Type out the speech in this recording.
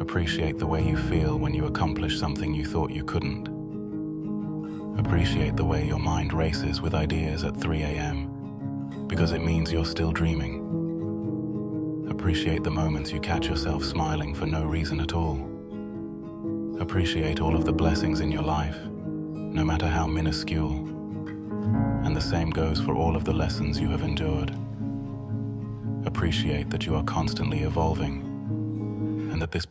Appreciate the way you feel when you accomplish something you thought you couldn't. Appreciate the way your mind races with ideas at 3 a.m. because it means you're still dreaming. Appreciate the moments you catch yourself smiling for no reason at all. Appreciate all of the blessings in your life, no matter how minuscule. And the same goes for all of the lessons you have endured. Appreciate that you are constantly evolving, and that this